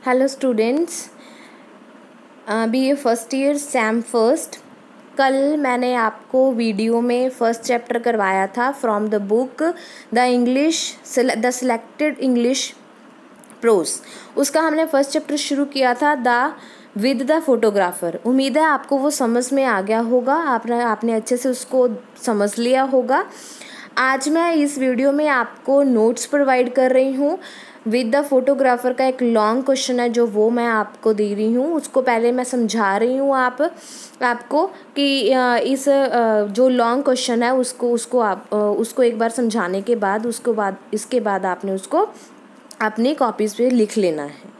Hello students, BA first year Sam first. कल मैंने आपको वीडियो में फर्स्ट चैप्टर करवाया था from the book the selected English pros. उसका हमने फर्स्ट चैप्टर शुरू किया था विद द फोटोग्राफर। उम्मीद है आपको वो समझ में आ गया होगा, आपने अच्छे से उसको समझ लिया होगा। आज मैं इस वीडियो में आपको नोट्स प्रोवाइड कर रही हूँ। विद द फोटोग्राफर का एक लॉन्ग क्वेश्चन है जो वो मैं आपको दे रही हूँ। उसको पहले मैं समझा रही हूँ आपको कि इस जो लॉन्ग क्वेश्चन है उसको एक बार समझाने के बाद इसके बाद आपने उसको अपनी कॉपीज़ पे लिख लेना है।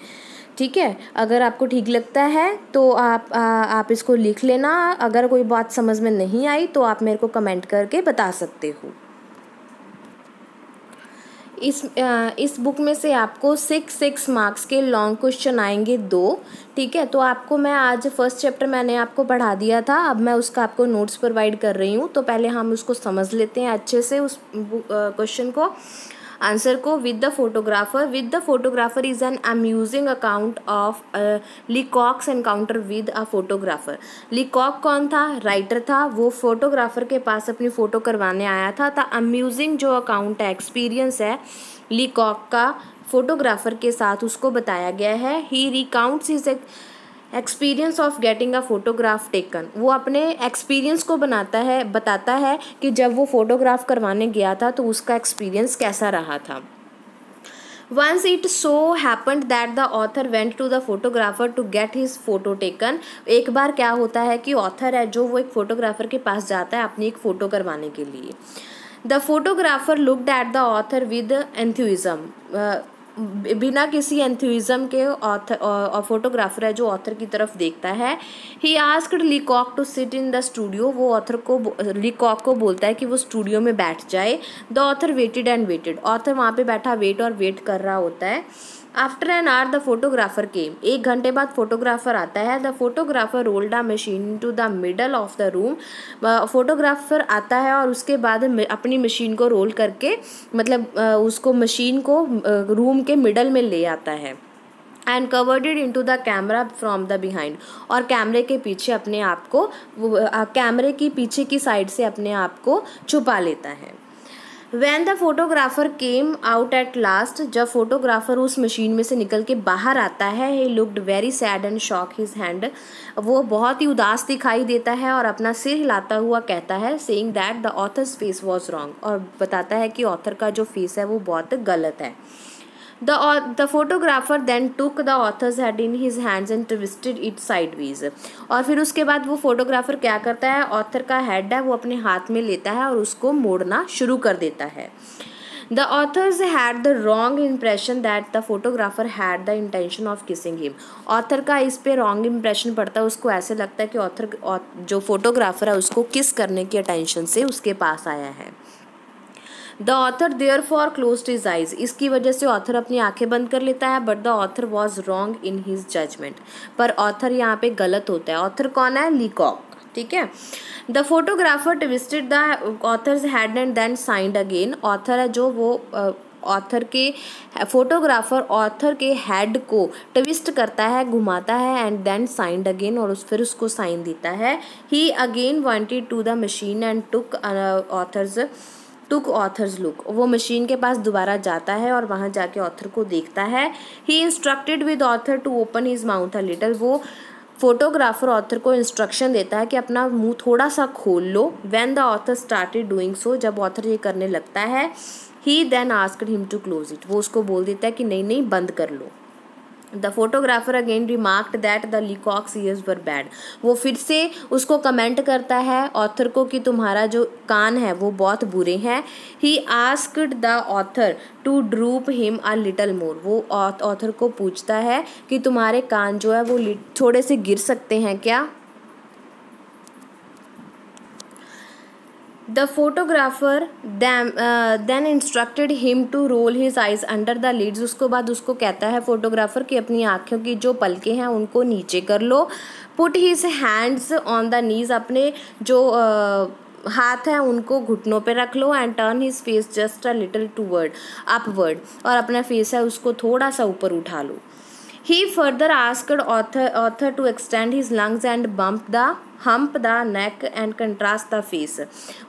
ठीक है, अगर आपको ठीक लगता है तो आप इसको लिख लेना। अगर कोई बात समझ में नहीं आई तो आप मेरे को कमेंट करके बता सकते हो। इस बुक में से आपको 6 मार्क्स के लॉन्ग क्वेश्चन आएंगे 2। ठीक है, तो आपको मैं आज फर्स्ट चैप्टर मैंने आपको पढ़ा दिया था, अब मैं उसका आपको नोट्स प्रोवाइड कर रही हूँ। तो पहले हम उसको समझ लेते हैं अच्छे से, उस क्वेश्चन को, आंसर को। With the photographer is an amusing account of Leacock's encounter with a photographer. Leacock कौन था? राइटर था। वो फोटोग्राफर के पास अपनी फ़ोटो करवाने आया था। अम्यूजिंग जो अकाउंट है, एक्सपीरियंस है लीकॉक का फोटोग्राफर के साथ, उसको बताया गया है। He recounts his experience of getting a photograph taken. वो अपने एक्सपीरियंस को बताता है कि जब वो फोटोग्राफ करवाने गया था तो उसका एक्सपीरियंस कैसा रहा था। Once it so happened that the author went to the photographer to get his photo taken। एक बार क्या होता है कि ऑथर है जो वो एक फोटोग्राफर के पास जाता है अपनी एक फ़ोटो करवाने के लिए। The photographer looked at the author with enthusiasm. बिना किसी एंथुइज्म के और फोटोग्राफर है जो ऑथर की तरफ देखता है। He asked Leacock to sit in the studio. वो लीकॉक को बोलता है कि वो स्टूडियो में बैठ जाए। The author waited and waited. Author वहाँ पे बैठा वेट कर रहा होता है। After an hour the photographer came. 1 घंटे बाद फोटोग्राफर आता है। The photographer rolled a machine to the middle of the room. Photographer आता है और उसके बाद अपनी मशीन को रोल करके, मतलब उसको मशीन को रूम के मिडल में ले आता है। And covered it into the camera from the behind. और कैमरे के पीछे अपने आप को, कैमरे की पीछे की साइड से अपने आप को छुपा लेता है। When the photographer came out at last, जब फोटोग्राफर उस मशीन में से निकल के बाहर आता है, he looked very sad and shook his hand। वो बहुत ही उदास दिखाई देता है और अपना सिर हिलाता हुआ कहता है, saying that the author's face was wrong। और बताता है कि ऑथर का जो फेस है वो बहुत गलत है। The photographer then took the author's head in his hands and twisted it sideways। और फिर उसके बाद वो फोटोग्राफर क्या करता है, ऑथर का हेड है वो अपने हाथ में लेता है और उसको मोड़ना शुरू कर देता है। The authors had the wrong impression that the photographer had the intention of kissing him। Author का इस पे रॉन्ग इम्प्रेशन पड़ता है, उसको ऐसे लगता है कि जो फोटोग्राफर है उसको किस करने की अटेंशन से उसके पास आया है। The author therefore closed his eyes. इसकी वजह से ऑथर अपनी आंखें बंद कर लेता है। But the author was wrong in his judgement. पर ऑथर यहाँ पे गलत होता है। ऑथर कौन है? लीकॉक। ठीक है। The photographer twisted the author's head and then sighed again. Author है जो वो फोटोग्राफर ऑथर के हेड को ट्विस्ट करता है, घुमाता है, एंड देन साइंड अगेन, और फिर उसको साइन देता है। He again wanted to the machine and took author's look. वो मशीन के पास दोबारा जाता है और वहाँ जाके ऑथर को देखता है। ही instructed with author to open his mouth a little. वो फोटोग्राफर ऑथर को इंस्ट्रक्शन देता है कि अपना मुंह थोड़ा सा खोल लो। When the author started doing so, जब ऑथर ये करने लगता है, he then asked him to close it. वो उसको बोल देता है कि नहीं बंद कर लो। The photographer again remarked that the Leacock's ears were bad. वो फिर से उसको कमेंट करता है ऑथर को कि तुम्हारा जो कान है वो बहुत बुरे हैं। He asked the author to droop him a little more. वो ऑथर को पूछता है कि तुम्हारे कान जो है वो थोड़े से गिर सकते हैं क्या। The photographer then instructed him to roll his eyes under the lids. उसको बाद उसको कहता है फोटोग्राफर कि अपनी आँखों की जो पलकें हैं उनको नीचे कर लो। Put his hands on the knees. अपने जो हाथ हैं उनको घुटनों पे रख लो। And turn his face just a little toward upward. और अपना फेस है उसको थोड़ा सा ऊपर उठा लो। He further asked author to extend his lungs and hump the neck and contrast the face.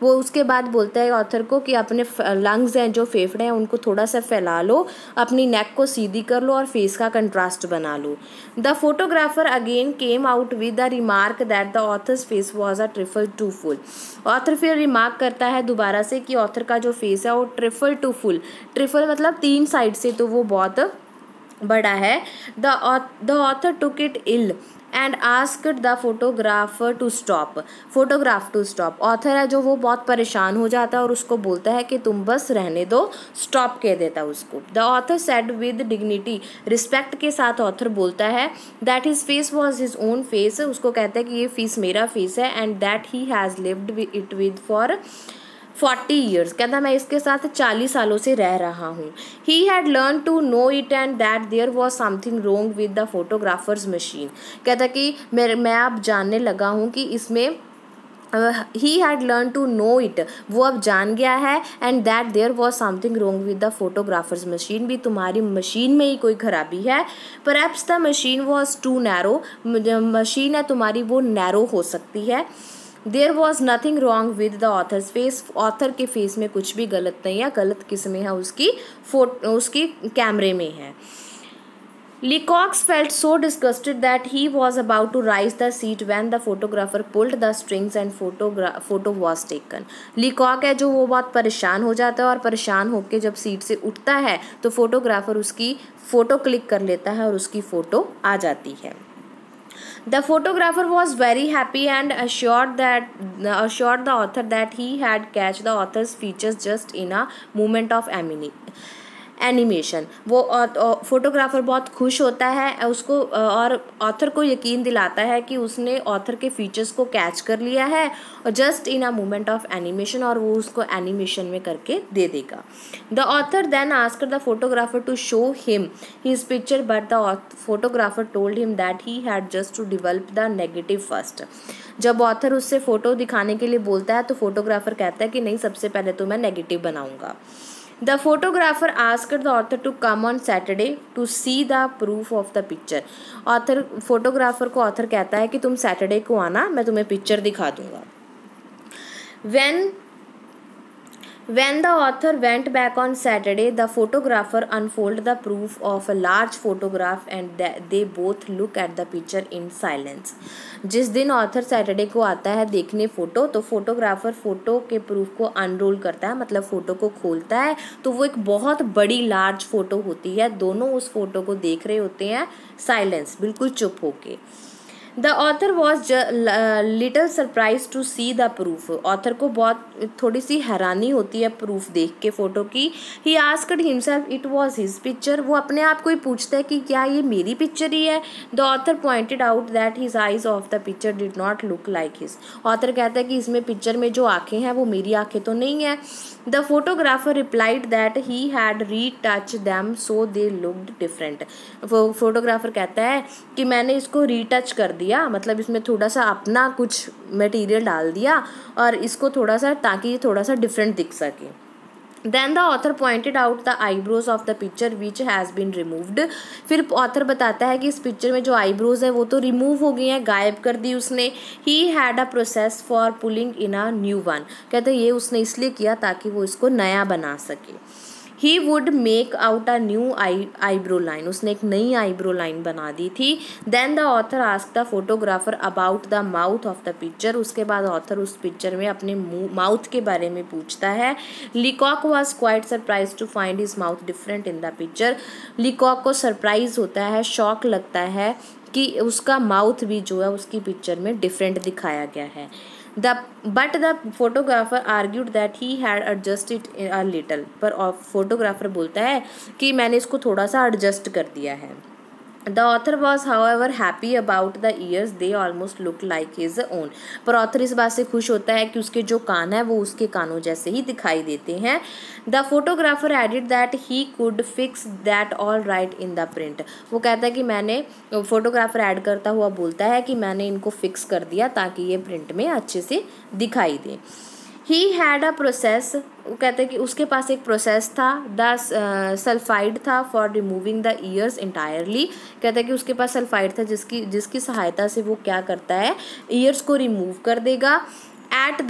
वो उसके बाद बोलता है ऑथर को कि अपने लंग्स हैं जो फेफड़े हैं उनको थोड़ा सा फैला लो, अपनी नेक को सीधी कर लो और फेस का कंट्रास्ट बना लो. The photographer again came out with the remark that the author's face was a trifle too full. Author फिर रिमार्क करता है दोबारा से कि ऑथर का जो फेस है वो ट्रिफल टू फुल, ट्रिफल मतलब 3 साइड से तो वो बहुत बड़ा है. The author took it ill and asked the photographer to stop. Photograph to stop. Author है जो वो बहुत परेशान हो जाता है और उसको बोलता है कि तुम बस रहने दो, स्टॉप कह देता है उसको. The author said with dignity, respect के साथ ऑथर बोलता है that his face was his own face. उसको कहता है कि ये फेस मेरा फेस है and that he has lived it with for 40 years. कहता मैं इसके साथ 40 सालों से रह रहा हूँ. He had learned to know it and that there was something wrong with the photographer's machine. कहता कि मैं अब जानने लगा हूँ कि इसमें he had learned to know it, वो अब जान गया है, and that there was something wrong with the photographer's machine, भी तुम्हारी मशीन में ही कोई खराबी है. Perhaps the machine was too narrow, machine है तुम्हारी वो नैरो हो सकती है. There was nothing wrong with the author's face. Author के फेस में कुछ भी गलत नहीं है. गलत किस में है? उसकी कैमरे में है. Lecoq felt so disgusted that he was about to rise the seat when the photographer pulled the strings and photo was taken. Lecoq है जो वो बहुत परेशान हो जाता है और परेशान होकर जब सीट से उठता है तो फोटोग्राफर उसकी फ़ोटो क्लिक कर लेता है और उसकी फ़ोटो आ जाती है. The photographer was very happy and assured the author that he had catch the author's features just in a moment of animation. वो फोटोग्राफर बहुत खुश होता है उसको और ऑथर को यकीन दिलाता है कि उसने ऑथर के फीचर्स को कैच कर लिया है और just in a moment of animation, और वो उसको एनिमेशन में करके दे देगा. The author then asked the photographer to show him his picture but the photographer told him that he had just to develop the negative first. जब author उससे photo दिखाने के लिए बोलता है तो फोटोग्राफर कहता है कि नहीं, सबसे पहले तो मैं नेगेटिव बनाऊंगा. The photographer asked the author to come on Saturday to see the proof of the picture. Photographer को ऑथर कहता है कि तुम सैटरडे को आना, मैं तुम्हें पिक्चर दिखा दूंगा. When the author went back on Saturday, the photographer unfolded the proof of a large photograph and they both look at the picture in silence. जिस दिन ऑथर सैटरडे को आता है देखने फ़ोटो, तो फोटोग्राफर फ़ोटो के प्रूफ को unroll करता है, मतलब फ़ोटो को खोलता है, तो वो एक बहुत बड़ी लार्ज फ़ोटो होती है. दोनों उस फ़ोटो को देख रहे होते हैं साइलेंस, बिल्कुल चुप होके. The author was little surprise to see the proof. Author को बहुत थोड़ी सी हैरानी होती है प्रूफ देख के फ़ोटो की. He asked himself it was his picture. वो अपने आप को ही पूछता है कि क्या ये मेरी पिक्चर ही है. The author pointed out that his eyes of the picture did not look like his. Author कहता है कि इसमें पिक्चर में जो आँखें हैं वो मेरी आँखें तो नहीं है. The photographer replied that he had retouch them so they looked different. Photographer कहता है कि मैंने इसको रीटच कर दिया, मतलब इसमें थोड़ा सा अपना कुछ मटेरियल डाल दिया और इसको थोड़ा सा, ताकि ये थोड़ा सा डिफरेंट दिख सके. Then the author pointed out the eyebrows of the picture which has been removed. फिर ऑथर बताता है कि इस पिक्चर में जो आईब्रोज है वो तो रिमूव हो गई हैं, गायब कर दी उसने. He had a process for pulling in a new one. कहते हैं ये उसने इसलिए किया ताकि वो इसको नया बना सके. He would make out a new eyebrow line. उसने एक नई आईब्रो लाइन बना दी थी. Then the author asked the photographer about the mouth of the picture. उसके बाद ऑथर उस पिक्चर में अपने माउथ के बारे में पूछता है. Lecoq was quite surprised to find his mouth different in the picture. Lecoq को सरप्राइज होता है, शॉक लगता है कि उसका माउथ भी जो है उसकी पिक्चर में डिफरेंट दिखाया गया है. But the photographer argued that he had adjusted it a little. पर फोटोग्राफर बोलता है कि मैंने इसको थोड़ा सा एडजस्ट कर दिया है. The author was however happy about the ears. They almost looked like his own. पर ऑथर इस बात से खुश होता है कि उसके जो कान है वो उसके कानों जैसे ही दिखाई देते हैं. The photographer added that he could fix that all right in the print. वो कहता है कि मैंने, फोटोग्राफर ऐड करता हुआ बोलता है कि मैंने इनको फिक्स कर दिया ताकि ये प्रिंट में अच्छे से दिखाई दे. ही हैड अ प्रोसेस, कहते हैं कि उसके पास एक प्रोसेस था, द सल्फाइड था for removing the years entirely, कहते हैं कि उसके पास सल्फाइड था जिसकी सहायता से वो क्या करता है, ईयर्स को रिमूव कर देगा। एट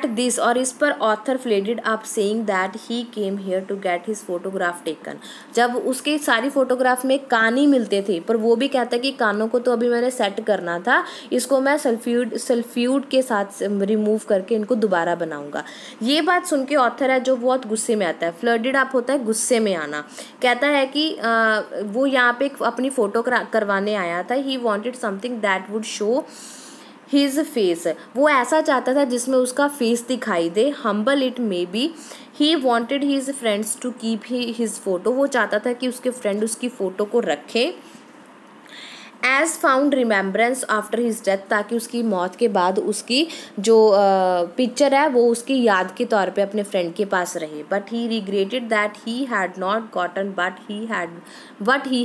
दिस, और इस पर author flared up saying that he came here to get his photograph taken. जब उसके सारी फोटोग्राफ में कान ही मिलते थे, पर वो भी कहता है कि कानों को तो अभी मैंने सेट करना था, इसको मैं सल्फ्यूड के साथ रिमूव करके इनको दोबारा बनाऊंगा। ये बात सुन के ऑथर है जो बहुत गुस्से में आता है। फ्लडेड अप होता है गुस्से में आना। कहता है कि वो यहाँ पे अपनी फोटो करवाने आया था। He wanted something that would show his face, वो ऐसा चाहता था जिसमें उसका फेस दिखाई दे। Humble it may be, he wanted his friends to keep his photo, वो चाहता था कि उसके फ्रेंड उसकी फ़ोटो को रखें। As found remembrance after his death, ताकि उसकी मौत के बाद उसकी जो पिक्चर है वो उसकी याद के तौर पे अपने फ्रेंड के पास रहे। But he regretted that he had not gotten what he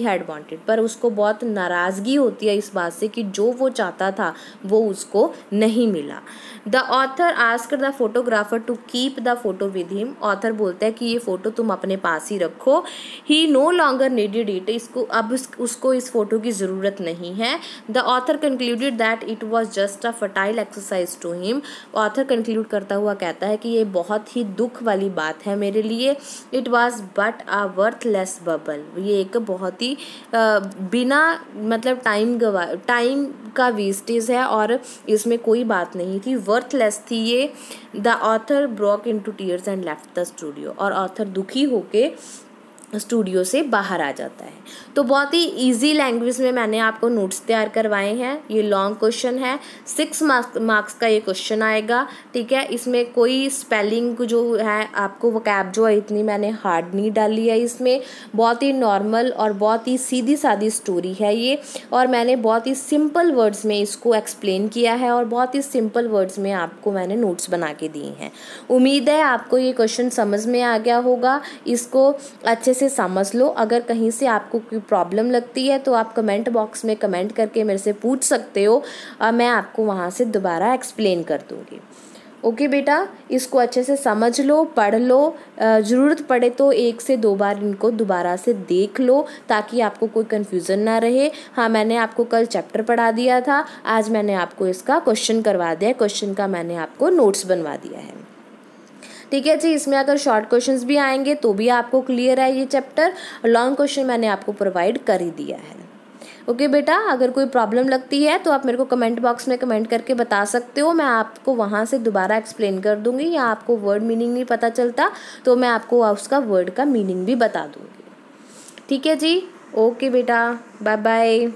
had wanted, पर उसको बहुत नाराज़गी होती है इस बात से कि जो वो चाहता था वो उसको नहीं मिला। The author asked the photographer to keep the photo with him, author बोलता है कि ये फ़ोटो तुम अपने पास ही रखो। He no longer needed it, उसको इस फोटो की ज़रूरत नहीं है। The author concluded that it was just a fertile exercise to him, author conclude करता हुआ कहता है कि ये बहुत ही दुख वाली बात है मेरे लिए। It was but a worthless bubble, ये एक बहुत ही बिना मतलब टाइम का वेस्टेज है और इसमें कोई बात नहीं थी, वर्थलेस थी ये। The author broke into tears and left the studio, और ऑथर दुखी होके स्टूडियो से बाहर आ जाता है। तो बहुत ही इजी लैंग्वेज में मैंने आपको नोट्स तैयार करवाए हैं। ये लॉन्ग क्वेश्चन है, 6 मार्क्स का ये क्वेश्चन आएगा, ठीक है। इसमें कोई स्पेलिंग जो है आपको वोकैब जो है इतनी मैंने हार्ड नहीं डाली है, इसमें बहुत ही नॉर्मल और बहुत ही सीधी सादी स्टोरी है ये, और मैंने बहुत ही सिंपल वर्ड्स में इसको एक्सप्लेन किया है और बहुत ही सिंपल वर्ड्स में आपको मैंने नोट्स बना के दिए हैं। उम्मीद है आपको ये क्वेश्चन समझ में आ गया होगा, इसको अच्छे से समझ लो। अगर कहीं से आपको कोई प्रॉब्लम लगती है तो आप कमेंट बॉक्स में कमेंट करके मेरे से पूछ सकते हो और मैं आपको वहाँ से दोबारा एक्सप्लेन कर दूँगी। ओके बेटा, इसको अच्छे से समझ लो, पढ़ लो, ज़रूरत पड़े तो 1 से 2 बार इनको दोबारा से देख लो ताकि आपको कोई कन्फ्यूज़न ना रहे। हाँ, मैंने आपको कल चैप्टर पढ़ा दिया था, आज मैंने आपको इसका क्वेश्चन करवा दिया, क्वेश्चन का मैंने आपको नोट्स बनवा दिया है, ठीक है जी। इसमें अगर शॉर्ट क्वेश्चंस भी आएंगे तो भी आपको क्लियर है ये चैप्टर, लॉन्ग क्वेश्चन मैंने आपको प्रोवाइड कर ही दिया है। ओके बेटा, अगर कोई प्रॉब्लम लगती है तो आप मेरे को कमेंट बॉक्स में कमेंट करके बता सकते हो, मैं आपको वहाँ से दोबारा एक्सप्लेन कर दूँगी, या आपको वर्ड मीनिंग नहीं पता चलता तो मैं आपको उसका वर्ड का मीनिंग भी बता दूँगी, ठीक है जी। ओके बेटा, बाय बाय।